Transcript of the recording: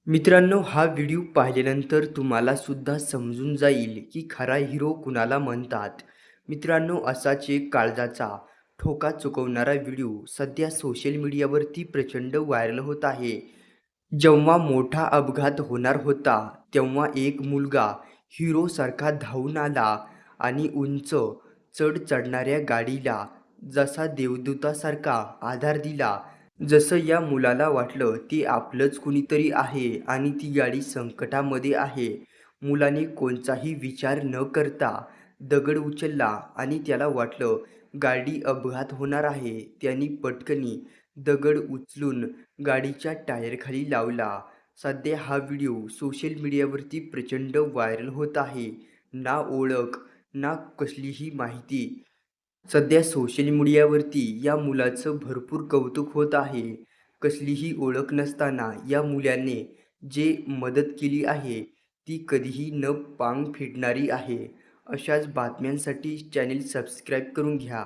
मित्रांनो, हा व्हिडिओ पाहिल्यानंतर तुम्हाला सुद्धा समजून जाईल की खरा हिरो कुणाला म्हणतात. मित्रांनो, असाच एक काळजाचा ठोका चुकवणारा व्हिडिओ सध्या सोशल मीडियावरती प्रचंड व्हायरल होत आहे. जेव्हा मोठा अपघात होणार होता, तेव्हा एक मुलगा हिरोसारखा धावून आला आणि उंच चढ चढणाऱ्या गाडीला जसा देवदूतासारखा आधार दिला. जसं या मुलाला वाटलं ते आपलंच कुणीतरी आहे आणि ती गाडी संकटामध्ये आहे. मुलाने कोणताही विचार न करता दगड उचलला आणि त्याला वाटलं गाडी अपघात होणार आहे. त्याने पटकनी दगड उचलून गाडीच्या टायरखाली लावला. सध्या हा व्हिडिओ सोशल मीडियावरती प्रचंड व्हायरल होत आहे. ना ओळख, ना कसलीही माहिती. सध्या सोशल मीडियावरती या मुलाचं भरपूर कौतुक होत आहे. कसलीही ओळख नसताना या मुलाने जे मदत केली आहे, ती कधीही न पांग फेडणारी आहे. अशाच बातम्यांसाठी चॅनेल सबस्क्राईब करून घ्या.